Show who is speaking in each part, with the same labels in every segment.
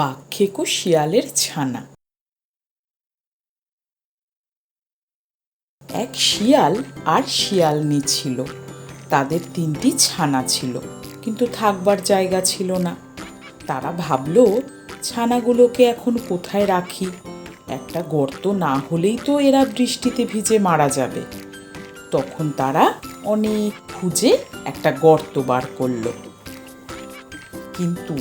Speaker 1: বাঘখেকো শিয়ালের ছানা। এক শিয়াল আর শিয়ালনি ছিল। তাদের 3টি ছানা ছিল, কিন্তু থাকবার জায়গা ছিল না। তারা ভাবলো, ছানাগুলোকে এখন কোথায় রাখি? একটা গর্ত না হলেই তো এরা বৃষ্টিতে ভিজে মারা যাবে। তখন তারা অনেক খুঁজে একটা গর্ত বার করলো, কিন্তু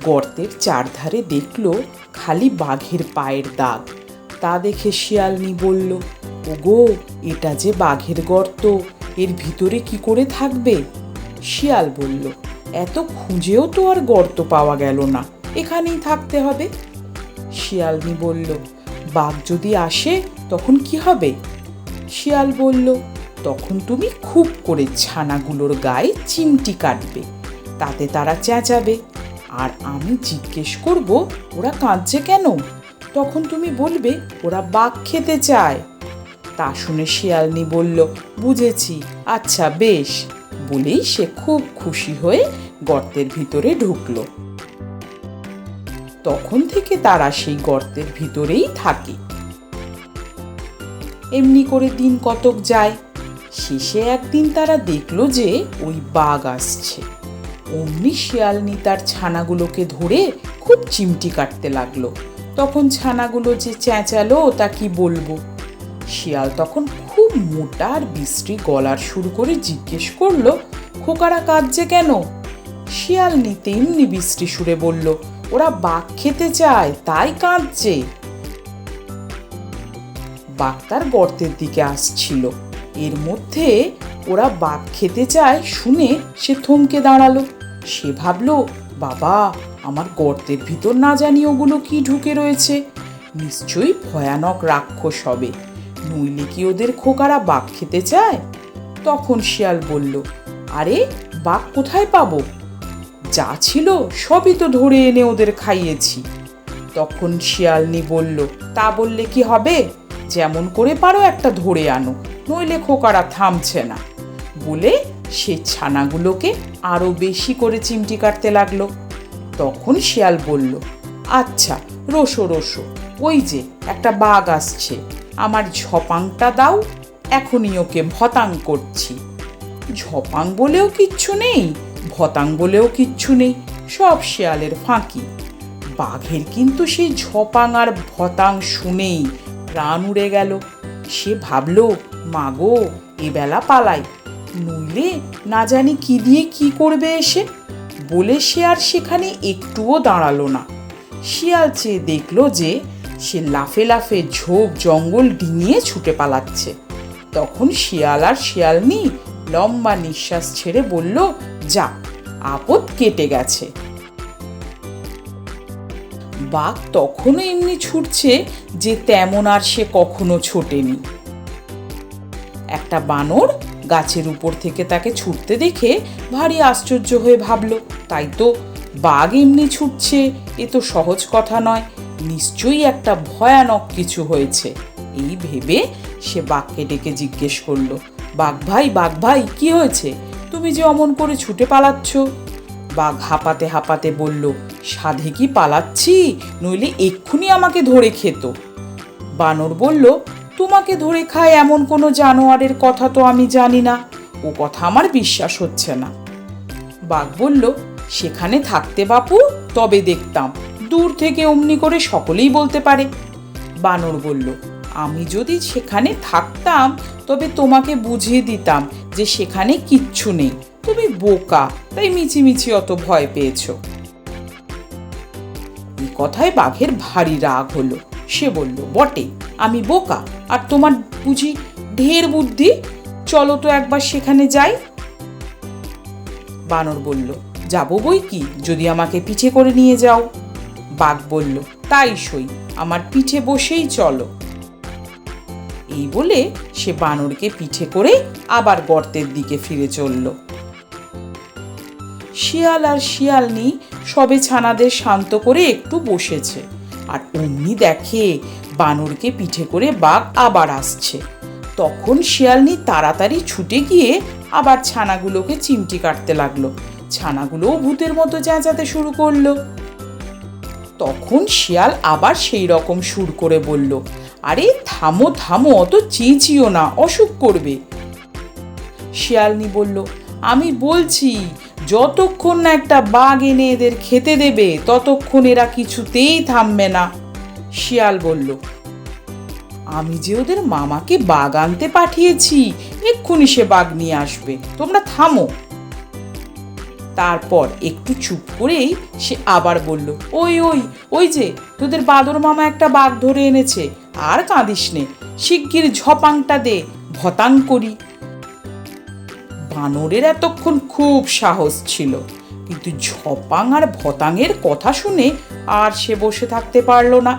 Speaker 1: গর্তের চারধারে দেখলো খালি বাঘের পায়ের দাগ। তা দেখে শিয়ালনি বলল, ওগো, এটা যে বাঘের গর্ত, এর ভিতরে কি করে থাকবে? শিয়াল বলল, এত খুঁজেও তো আর গর্ত পাওয়া গেল না, এখানেই থাকতে হবে। শিয়ালনি বলল, বাঘ যদি আসে তখন কি হবে? শিয়াল বলল, তখন তুমি খুব করে ছানাগুলোর গায়ে চিমটি কাটবে, তাতে তারা চেঁচাবে, আর আমি জিজ্ঞেস করব ওরা কাঁদছে কেন। তখন তুমি বলবে ওরা বাঘ খেতে চায়। তা শুনে শিয়ালনি বলল, বুঝেছি, আচ্ছা বেশ, বলেই সে খুব খুশি হয়ে গর্তের ভিতরে ঢুকলো। তখন থেকে তারা সেই গর্তের ভিতরেই থাকে। এমনি করে দিন কতক যায়। শেষে একদিন তারা দেখলো যে ওই বাঘ আসছে। অমনি শিয়ালনি তার ছানাগুলোকে ধরে খুব চিমটি কাটতে লাগলো। তখন ছানাগুলো যে চেঁচালো তা কি বলবো। শিয়াল তখন খুব মোটা আর বিশ্রী গলার সুর করে জিজ্ঞেস করলো, খোকারা কাঁদছে কেন? শিয়ালনি তেমনি বিশ্রী সুরে বলল, ওরা বাঘ খেতে চায়, তাই কাঁদছে। বাঘ তার গর্তের দিকে আসছিল। এর মধ্যে ওরা বাঘ খেতে চায় শুনে সে থমকে দাঁড়ালো। সে ভাবলো, বাবা, আমার গর্তের ভিতর না জানি ওগুলো কি ঢুকে রয়েছে, নিশ্চয়ই ভয়ানক রাক্ষস হবে, নইলে কি ওদের খোকারা বাঘ খেতে চায়? তখন শিয়াল বলল, আরে, বাঘ কোথায় পাবো? যা ছিল সবই তো ধরে এনে ওদের খাইয়েছি। তখন শিয়ালনি বলল, তা বললে কি হবে? যেমন করে পারো একটা ধরে আনো, নইলে খোকারা থামছে না। বলে সে ছানাগুলোকে আরো বেশি করে চিমটি কাটতে লাগলো। তখন শিয়াল বলল, আচ্ছা, রোসো রোসো, ওই যে একটা বাঘ আসছে, আমার ঝপাংটা দাও, এখনই ওকে ভতাং করছি। ঝপাং বলেও কিচ্ছু নেই, ভতাং বলেও কিচ্ছু নেই, সব শিয়ালের ফাঁকি। বাঘের কিন্তু সেই ঝপাং আর ভতাং শুনেই প্রাণ উড়ে গেল। সে ভাবলো, মাগো, এবেলা পালাই, নইলে না জানি কি দিয়ে কি করবে এসে। বলে সে আর সেখানে একটুও দাঁড়ালো না। শিয়াল চেয়ে দেখলো যে সে লাফে লাফে ঝোপ জঙ্গল ডিঙিয়ে ছুটে পালাচ্ছে। তখন শিয়াল আর শিয়ালনি লম্বা নিঃশ্বাস ছেড়ে বলল, যা, আপদ কেটে গেছে। বাঘ তখনও এমনি ছুটছে যে তেমন আর সে কখনো ছোটেনি। একটা বানর গাছের উপর থেকে তাকে ছুটতে দেখে ভারী আশ্চর্য হয়ে ভাবল, তাই তো, বাঘ এমনি ছুটছে, এ তো সহজ কথা নয়, নিশ্চয়ই একটা ভয়ানক কিছু হয়েছে। এই ভেবে সে বাঘকে ডেকে জিজ্ঞেস করলো, বাঘ ভাই, কি হয়েছে? তুমি যে অমন করে ছুটে পালাচ্ছ। বাঘ হাঁপাতে হাঁপাতে বলল, সাধে কি পালাচ্ছি, নইলে এক্ষুনি আমাকে ধরে খেত। বানর বলল, তোমাকে ধরে খায় এমন কোনো জানোয়ারের কথা তো আমি জানি না, ও কথা আমার বিশ্বাস হচ্ছে না। বাঘ বলল, সেখানে থাকতে বাপু, তবে দেখতাম, দূর থেকে অমনি করে সকলেই বলতে পারে। বানর বলল, আমি যদি সেখানে থাকতাম তবে তোমাকে বুঝিয়ে দিতাম যে সেখানে কিচ্ছু নেই, তুমি বোকা, তাই মিছিমিছি অত ভয় পেয়েছ। এই কথায় বাঘের ভারী রাগ হলো। সে বলল, বটে, আমি বোকা, আর তোমার বুঝি ঢের বুদ্ধি, চলো তো একবার সেখানে যাই। বানর বলল, যাবো বই কি, যদি আমাকে পিঠে করে নিয়ে যাও। বাঘ বলল, তাই সই, আমার পিঠে বসেই চলো। এই বলে সে বানরকে পিঠে করে আবার গর্তের দিকে ফিরে চলল। শিয়াল আর শিয়ালনি সবে ছানাদের শান্ত করে একটু বসেছে, আর অমনি দেখে বানরকে পিঠে করে বাঘ আবার আসছে। তখন শিয়ালনি তাড়াতাড়ি ছুটে গিয়ে আবার ছানাগুলোকে চিমটি কাটতে লাগলো। ছানাগুলোও ভূতের মতো চেঁচাতে শুরু করলো। তখন শিয়াল আবার সেই রকম সুর করে বলল, আরে থামো থামো, অত চেঁচিও না, অসুখ করবে। শিয়ালনি বলল, আমি বলছি যতক্ষণ না একটা বাঘ এনে এদের খেতে দেবে ততক্ষণ এরা কিছুতেই থামবে না। শিয়াল বলল, আমি যে ওদের মামাকে বাঘ আনতে পাঠিয়েছি, এক্ষুনি সে বাঘ নিয়ে আসবে, তোমরা থামো। তারপর একটু চুপ করেই সে আবার বলল, ওই ওই ওই যে তোদের বাদর মামা একটা বাঘ ধরে এনেছে, আর কাঁদিস নে, শিগগির ঝপাংটা দে, ভতাং করি। বানরের এতক্ষণ খুব সাহস ছিল, কিন্তু ঝপাং আর ভতাঙের কথা শুনে আর সে বসে থাকতে পারল না।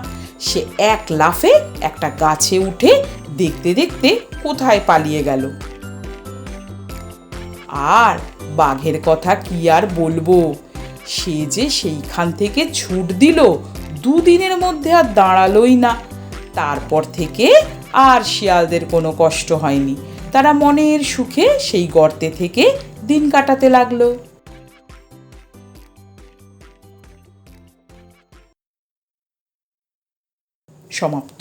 Speaker 1: সে এক লাফে একটা গাছে উঠে দেখতে দেখতে কোথায় পালিয়ে গেল। আর বাঘের কথা কি আর বলবো, সে যে সেইখান থেকে ছুট দিল, দুদিনের মধ্যে আর দাঁড়ালোই না। তারপর থেকে আর শিয়ালদের কোনো কষ্ট হয়নি, তারা মনের সুখে সেই গর্তে থেকে দিন কাটাতে লাগলো। সমাপ্ত।